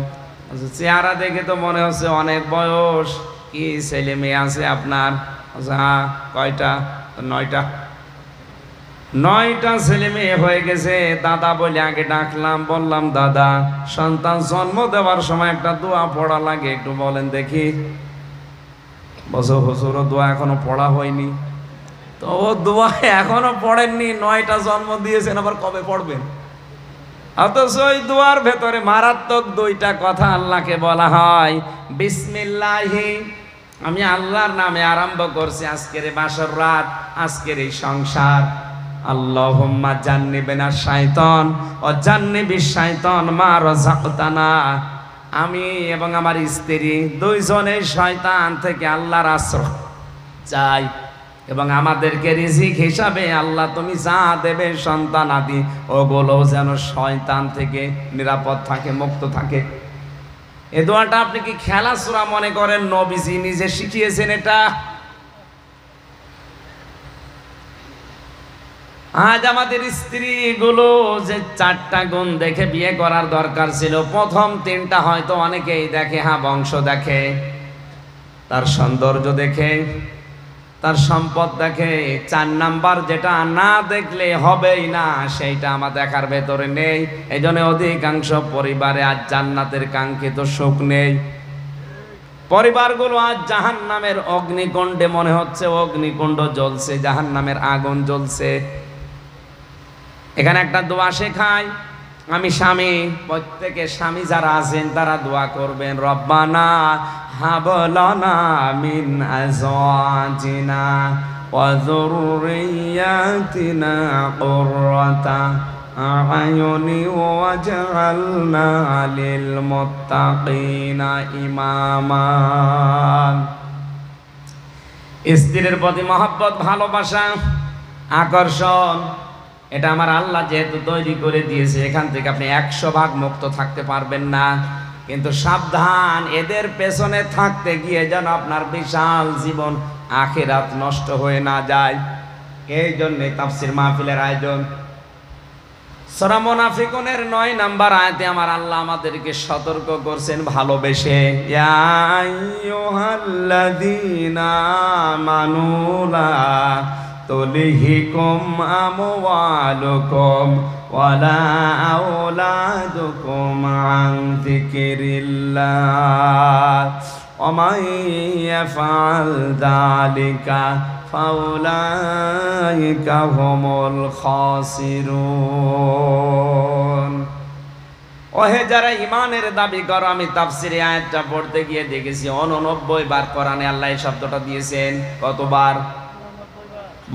চেহারা দেখে তো মনে হচ্ছে অনেক বয়স, কি ছেলে মেয়ে আছে আপনার? হ্যাঁ। কয়টা? 9টা। 9টা ছেলে মেয়ে হয়ে গেছে। দাদা বলে আগে ডাকলাম, বললাম দাদা সন্তান জন্ম দেওয়ার সময় একটা দোয়া পড়া লাগে, একটু বলেন দেখি। বলছো হুজুর দোয়া এখনো পড়া হয়নি। তো ও দোয়া এখনো পড়েননি, 9টা জন্ম দিয়েছেন, আবার কবে পড়বেন? অথচ ওই দোয়ার ভেতরে মারাত্মক 2টা কথা আল্লাহকে বলা হয়, বিসমিল্লাহি, আমি আল্লাহর নামে আরম্ভ করছি আজকের এই বাসর রাত, আজকের এই সংসার। আল্লাহুম্মা জান্নিবিনা শাইতান ও জান্নিবিশ শাইতান মা রাযাকতানা, আমি এবং আমার স্ত্রী 2 জনের শয়তান থেকে আল্লাহর আশ্রয় চাই, এবং আমাদেরকে রিজিক হিসাবে আল্লাহ তুমি যা দেবে সন্তান আদি ওগুলো যেন শয়তান থেকে নিরাপদ থাকে, মুক্ত থাকে। এই দোয়াটা আপনি কি খেলা সূরা মনে করেন? নবীজি নিজে শিখিয়েছেন এটা। আজ আমাদের স্ত্রীগুলো যে 4টা গুণ দেখে বিয়ে করার দরকার ছিল, প্রথম 3টা হয়তো অনেকেই দেখে, হ্যাঁ বংশ দেখে, তার সৌন্দর্য দেখে, তার সম্পদ দেখে। 4 নাম্বার যেটা না দেখলে হবেই না, সেইটা আমার দেখার ভেতরে নেই। এই জন্য অধিকাংশ পরিবারে আজ জান্নাতের কাঙ্ক্ষিত সুখ নেই। পরিবারগুলো আজ জাহান্নামের অগ্নিকুণ্ডে, মনে হচ্ছে অগ্নিকুণ্ড জ্বলছে, জাহান্নামের আগুন জ্বলছে। এখানে একটা দোয়া শেখাই, আমি স্বামী, প্রত্যেকে স্বামী যারা আছেন তারা দোয়া করবেন, রব্বানা হাবলানা মিন আজওয়াজিনা ওয়া যুররিয়াতিনা কুররাতা আ'য়ুনি ওয়াজআলনা লিল মুত্তাকিনা ইমামা। স্ত্রীর প্রতি মহব্বত, ভালোবাসা, আকর্ষণ, এটা আমার আল্লাহ যেহেতু তৈরি করে দিয়েছে, এখান থেকে আপনি 100 ভাগ মুক্ত থাকতে পারবেন না। কিন্তু সাবধান, এদের পেছনে থাকতে গিয়ে যেন আপনার বিশাল জীবন আখিরাত নষ্ট হয়ে না যায়। এই জন্যে তাফসীর মাহফিলের আয়োজন। সূরা মুনাফিকুনের 9 নাম্বার আয়াতে আমার আল্লাহ আমাদেরকে সতর্ক করছেন ভালোবেসে, ইয়া আইয়ুহাল্লাযীনা আমানু লা তুলহিকুম আমওয়ালুকুম ওয়ালা আওলাদুকুম আন যিকিরিল্লাহ ওয়া মান ইয়াফআল যালিকা ফাউলাইকা হুমুল খাসিরুন। ওহে যারা ঈমানের দাবি করো, আমি তাফসীরে আয়াতটা পড়তে গিয়ে দেখেছি 89 বার কোরআনে আল্লাহ এই শব্দটা দিয়েছেন। কতবার?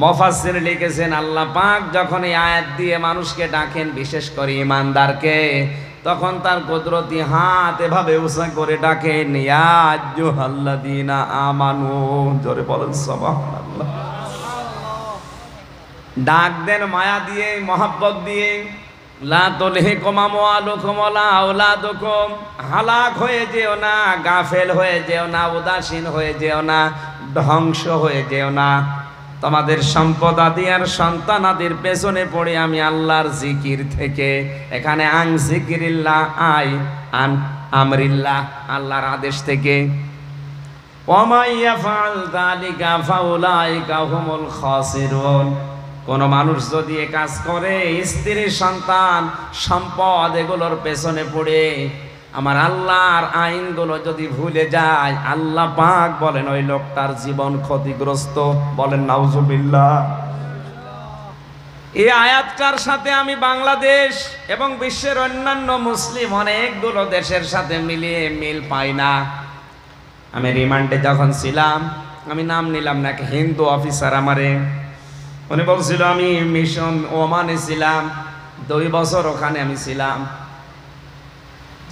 মুফাসসির লিখেছেন আল্লাহ পাক যখন এই আয়াত দিয়ে মানুষকে ডাকেন, বিশেষ করে ঈমানদারকে, তখন তার কুদরতি হাত এভাবে উঁচা করে ডাকেন, ইয়া আইয়ুহাল্লাযীনা আমানু। জোরে বলেন সুবহানাল্লাহ। ডাক দেন মায়া দিয়ে, মহব্বত দিয়ে। লা তুলহিকুম আমওয়ালুকুম ওয়ালা আওলাদুকুম, হালাক হয়ে যেও না, গাফেল হয়ে যেও না, উদাসীন হয়ে যেও না। ধ্বংস হয়ে যেও না। তোমাদের সম্পদ আদি আর সন্তান আদির পেছনে পড়ে আমি আল্লাহর জিকির থেকে, এখানে আং জিকিরিল্লাহ আই আন আমরিল্লাহ, আল্লাহর আদেশ থেকে। কোন মানুষ যদি এ কাজ করে, স্ত্রী সন্তান সম্পদ এগুলোর পেছনে পড়ে আমার আল্লাহর আইনগুলো যদি ভুলে যায়, আল্লাহ পাক বলেন ওই লোকটার জীবন ক্ষতিগ্রস্ত। বলেন নাউজুবিল্লাহ। এই আয়াতটার সাথে আমি বাংলাদেশ এবং বিশ্বের অন্যান্য মুসলিম অনেকগুলো দেশের সাথে মিলিয়ে মিল পাই না। আমি রিমান্ডে যখন ছিলাম, আমি নাম নিলাম না, এক হিন্দু অফিসার আমারে, উনি বলছিল আমি মিশন ওমানে ছিলাম, 2 বছর ওখানে আমি ছিলাম,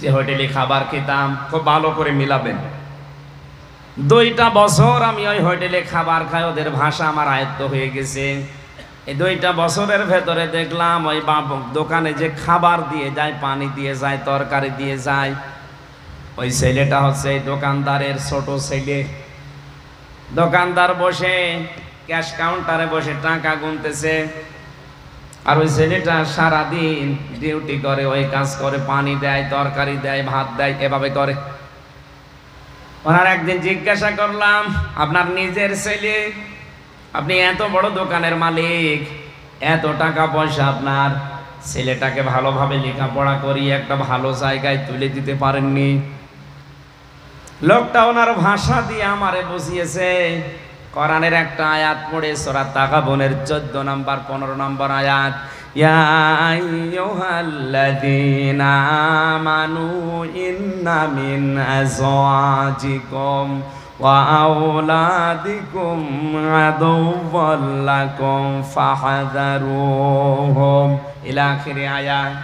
যে হোটেলে খাবার খেতাম, খুব ভালো করে মিলাবেন, 2টা বছর আমি ওই হোটেলে খাবার খাই, ওদের ভাষা আমার আয়ত্ত হয়ে গেছে। এই 2টা বছরের ভেতরে দেখলাম ওই দোকানে যে খাবার দিয়ে যায়, পানি দিয়ে যায়, তরকারি দিয়ে যায়, ওই ছেলেটা হচ্ছে দোকানদারের ছোট ছেলে। দোকানদার বসে ক্যাশ কাউন্টারে বসে টাকা গুনতেছে, আর ওই ছেলেটা সারাদিন ডিউটি করে, ওই কাজ করে, পানি দেয়, তরকারি দেয়, ভাত দেয়, এভাবে করে। ওনার একদিন জিজ্ঞাসা করলাম, আপনার নিজের ছেলে, আপনি এত বড় দোকানের মালিক, এত টাকা পয়সা, আপনার ছেলেটাকে ভালোভাবে লেখাপড়া করি একটা ভালো জায়গায় তুলে দিতে পারেননি? লোকটা ওনার ভাষা দিয়ে আমারে বুঝিয়েছে। কোরআনের একটা আয়াত পড়ে, সূরা তাগাবুনের 14 নম্বর 15 নম্বর আয়াত, ইয়া আইয়ুহাল্লাযীনা আমানু ইন্না মিন আজওয়াজিকুম ওয়া আওলাদিকুম আদুওয়াল লাকুম ফাহযারুহুম, ইলা আখিরি আয়াত।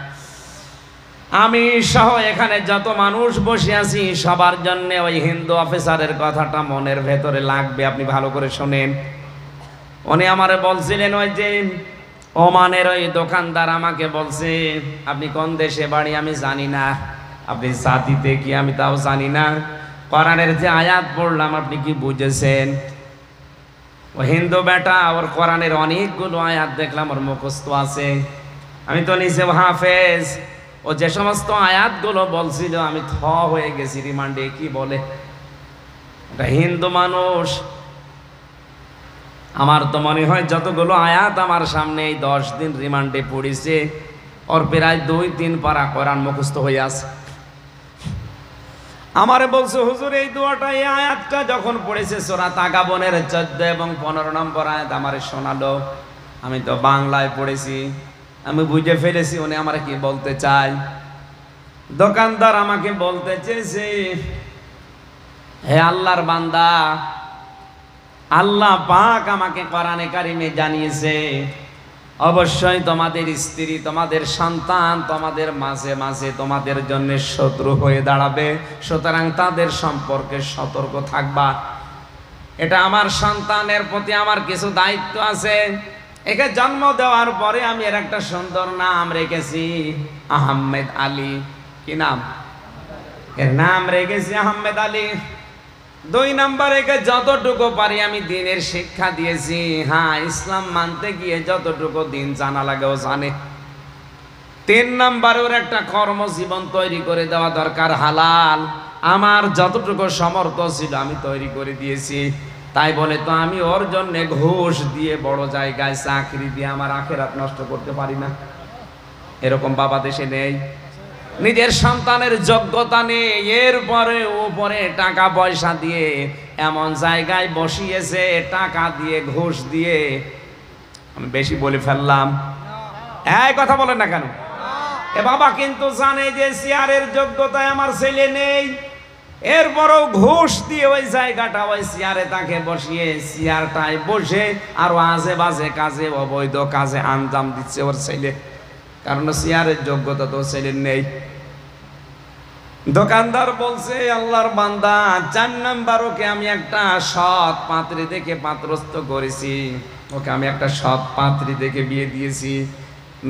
আমি সহ এখানে যত মানুষ বসে আছি সবার জন্য ওই হিন্দু অফিসারের কথাটা মনের ভেতরে লাগবে, আপনি ভালো করে শোনেন। উনি আমারে বলছিলেন, ওই যে ওমানের ওই দোকানদার আমাকে বলছে, আপনি কোন দেশে বাড়ি আমি জানি না, আপনি জাতিতে কি আমি তাও জানি না, কোরআনের যে আয়াত পড়লাম আপনি কি বুঝেছেন? ও হিন্দু বেটা, ওর কোরআনের অনেকগুলো আয়াত দেখলাম ওর মুখস্থ আছে, আমি তো নিজে হাফেজ। ও যে সমস্ত আয়াতগুলো বলছিল আমি থ হয়ে গেছি রিমান্ডে, কি বলে এটা হিন্দু মানুষ। আমার তো মনে হয় যতগুলো আয়াত আমার সামনে এই 10 দিন রিমান্ডে পড়েছে, ওর প্রায় 2-3 পারা কোরআন মুখস্থ হয়ে আছে। আমারে বলছে, হুজুর এই দুয়াটা, এই আয়াতটা যখন পড়েছে সূরা তাগাবুনের 14 এবং 15 নম্বর আয়াত আমারে শোনালো। আমি তো বাংলায় পড়েছি, আমি বুঝে ফেলেছি উনি আমারে কি বলতে চাই। দোকানদার আমাকে বলতে চেয়েছে, হে আল্লাহর বান্দা, আল্লাহ পাক আমাকে কোরআনে কারিমে জানিয়েছে অবশ্যই তোমাদের স্ত্রী, তোমাদের সন্তান তোমাদের মাঝে মাঝে তোমাদের জন্য শত্রু হয়ে দাঁড়াবে, সুতরাং তাদের সম্পর্কে সতর্ক থাকবা। এটা আমার সন্তানের প্রতি আমার কিছু দায়িত্ব আছে। একে জন্ম দেওয়ার পরে আমি এর একটা সুন্দর নাম রেখেছি, আহমেদ আলী। কি নাম? এর নাম রেখেছি আহমেদ আলী। 2 নাম্বার, একে যতটুকু পারি আমি দিনের শিক্ষা দিয়েছি। হ্যাঁ, ইসলাম মানতে গিয়ে যতটুকু দিন জানা লাগে ও জানে। 3 নাম্বার, ওর একটা কর্মজীবন তৈরি করে দেওয়া দরকার, হালাল। আমার যতটুকু সামর্থ্য ছিল আমি তৈরি করে দিয়েছি। তাই বলে তো আমি ওর জন্য ঘুষ দিয়ে বড় জায়গায় চাকরি দিয়ে আমার আখেরাত নষ্ট করতে পারি না। এরকম বাবা দেশে নেই। নিজের সন্তানের যোগ্যতা নেই, এরপরে উপরে টাকা পয়সা দিয়ে এমন জায়গায় বসিয়েছে, টাকা দিয়ে ঘুষ দিয়ে। আমি বেশি বলে ফেললাম? এই কথা বলেন না কেন? এ বাবা কিন্তু জানে যে চেয়ারের যোগ্যতায় আমার ছেলে নেই, এরপরও ঘুষ দিয়ে ওই জায়গাটা, ওই চেয়ারে তাকে বসিয়ে চেয়ারটায় বসে আরো আজে বাজে কাজে, অবৈধ কাজে আঞ্জাম দিচ্ছে ওর ছেলে, কারণ চেয়ারের যোগ্যতা তো ছেলের নেই। দোকানদার বলছে, আল্লাহর বান্দা, 4 নাম্বার, ওকে আমি একটা সৎ পাত্রী দেখে পাত্রস্থ করেছি, ওকে আমি একটা সৎ পাত্রী দেখে বিয়ে দিয়েছি।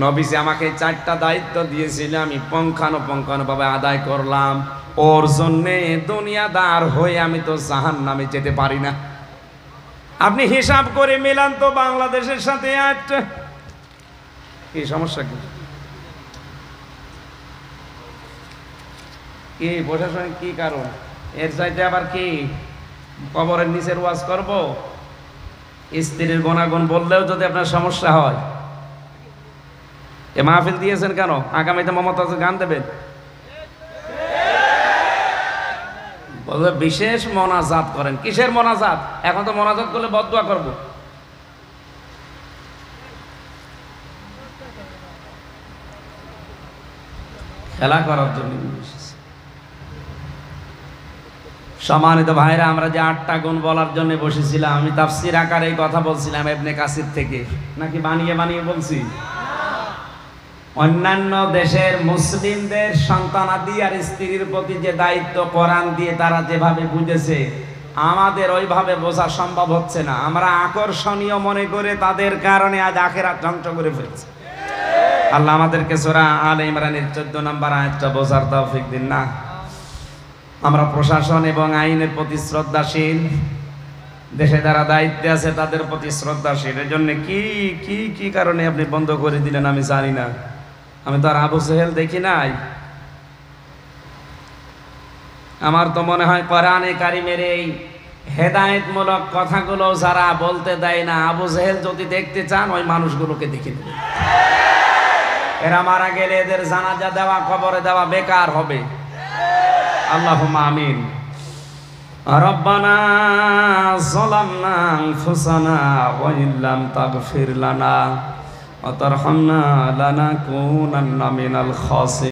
নবীজি আমাকে 4টা দায়িত্ব দিয়েছিল, আমি পুঙ্খানুপুঙ্খানুভাবে আদায় করলাম। ওর জন্যে দুনিয়াদার হয়ে আমি তো জাহান্নামে যেতে পারি না। আপনি হিসাব করে মিলান তো বাংলাদেশের সাথে একটা কি সমস্যা, কি প্রশাসনিক কি কারণ? এর চাইতে আবার কি কবরের নিচের ওয়াজ করব? স্ত্রীর গুণাগুণ বললেও যদি আপনার সমস্যা হয়, এ মাহফিল দিয়েছেন কেন? আগামীতে মমতাজ গান দেবেন, বলবে বিশেষ মোনাজাত করেন। কিসের মোনাজাত? এখন তো মোনাজাত করলে বদদুয়া করব। খেলা করার জন্য সম্মানিত ভাইরা, আমরা যে 8টা গুণ বলার জন্য বসেছিলাম, আমি তাফসীর আকারে এই কথা বলছিলাম ইবনে কাসির থেকে, নাকি বানিয়ে বানিয়ে বলছি? অন্যান্য দেশের মুসলিমদের সন্তানাদি আর স্ত্রীর প্রতি যে দায়িত্ব কোরআন দিয়ে তারা যেভাবে বুঝেছে, আমাদের ওইভাবে বোঝা সম্ভব হচ্ছে না। আমরা আকর্ষণীয় মনে করে তাদের কারণে আজ আখিরাত ধ্বংস করে ফেলছি। আল্লাহ আমাদেরকে সূরা আলে ইমরানের 14 নম্বর আয়াতটা বোঝার তৌফিক দিন না। আমরা প্রশাসন এবং আইনের প্রতি শ্রদ্ধাশীল, দেশে যারা দায়িত্বে আছে তাদের প্রতি শ্রদ্ধাশীল। এর জন্য কি কি কি কারণে আপনি বন্ধ করে দিলেন আমি জানি না। আমি তো আর আবু জেহেল দেখি নাই। আমার তো মনে হয় কোরআনে কারিমের এই হেদায়েতমূলক কথাগুলো যারা বলতে দেয় না, আবু জেহেল যদি দেখতে চান ওই মানুষগুলোকে দেখে নেবেন। এরা মারা গেলে এদের জানাজা দেওয়া, কবরে দেওয়া বেকার হবে। আল্লাহুম্মা আমিন। রব্বানা যালামনা আনফুসানা ওয়া ইল্লাম তাগফির লানা ওয়া তারহামনা লানাকুনান্না মিনাল খাসিরিন।